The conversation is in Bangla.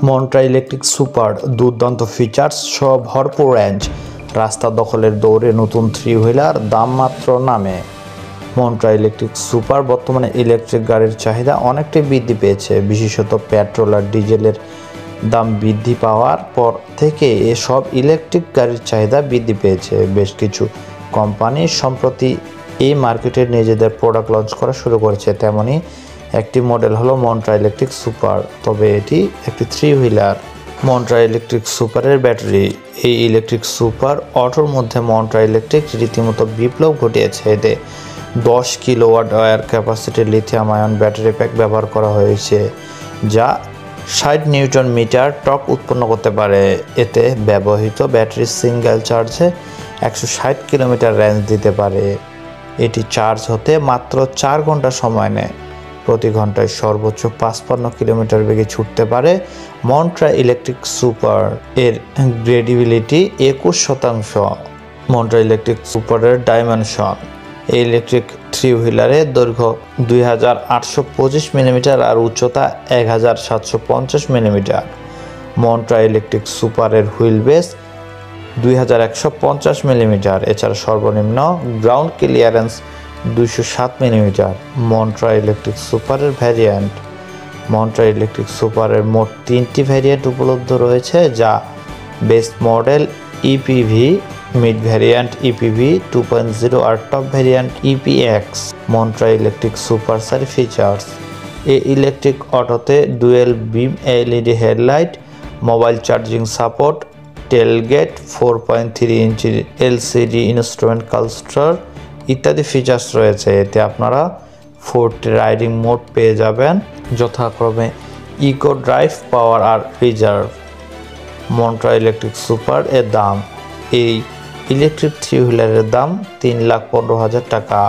মন্ট্রা ইলেকট্রিক সুপার দুর্দান্ত ফিচার্স সহ ভরপুর রেঞ্জ, রাস্তা দখলের দৌড়ে নতুন থ্রি হুইলার, দাম মাত্র নামে। মন্ট্রা ইলেকট্রিক সুপার বর্তমানে ইলেকট্রিক গাড়ির চাহিদা অনেকটাই বৃদ্ধি পেয়েছে, বিশেষত পেট্রোল আর ডিজেলের দাম বৃদ্ধি পাওয়ার পর থেকে এসব ইলেকট্রিক গাড়ির চাহিদা বৃদ্ধি পেয়েছে। বেশ কিছু কোম্পানি সম্প্রতি এই মার্কেটে নিজেদের প্রোডাক্ট লঞ্চ করা শুরু করেছে, তেমনই একটি মডেল হলো মন্ট্রা ইলেকট্রিক সুপার, তবে এটি একটি থ্রি হুইলার। মন্ট্রা ইলেকট্রিক সুপারের ব্যাটারি। এই ইলেকট্রিক সুপার অটোর মধ্যে মন্ট্রা ইলেকট্রিক রীতিমতো বিপ্লব ঘটিয়েছে। এতে 10 কিলোওয়াট ওয়ার ক্যাপাসিটির লিথিয়াম আয়ন ব্যাটারি প্যাক ব্যবহার করা হয়েছে, যা 60 নিউটন মিটার টর্ক উৎপন্ন করতে পারে। এতে ব্যবহৃত ব্যাটারি সিঙ্গেল চার্জে 160 কিলোমিটার রেঞ্জ দিতে পারে। এটি চার্জ হতে মাত্র 4 ঘন্টা সময় নেয়। প্রতি ঘন্টায় সর্বোচ্চ 55 কিলোমিটার বেগে ছুটতে পারে। মন্ট্রা ইলেকট্রিক সুপার এর গ্রেডিবিলিটি 21%। মন্ট্রা ইলেকট্রিক সুপারের ডাইমেনশন। এই ইলেকট্রিক থ্রি হুইলারের দৈর্ঘ্য 2825 মিলিমিটার আর উচ্চতা 1750 মিলিমিটার। মন্ট্রা ইলেকট্রিক সুপারের হুইল বেস 2150 মিলিমিটার। এছাড়া সর্বনিম্ন ground clearance 207 millimetre. Montra electric সুপারের ভ্যারিয়েন্ট। মন্ট্রা ইলেকট্রিক সুপারের মোট 3টি ভ্যারিয়েন্ট উপলব্ধ রয়েছে, যা base model EPV, mid variant EPV 2.0 আর top variant EPX. Montra electric super features. এই ইলেকট্রিক অটোতে dual beam LED headlight, mobile charging support, tailgate, 4.3 ইঞ্চি এলসিডি ইনস্ট্রুমেন্ট ক্লাস্টার ইত্যাদি ফিচার্স রয়েছে। এতে আপনারা 4টি রাইডিং মোড পেয়ে যাবেন, যথাক্রমে ইকো, ড্রাইভ, পাওয়ার আর রিজার্ভ। মন্ট্রা ইলেকট্রিক সুপার এর দাম। এই ইলেকট্রিক থ্রি হুইলারের দাম 3,15,000 টাকা।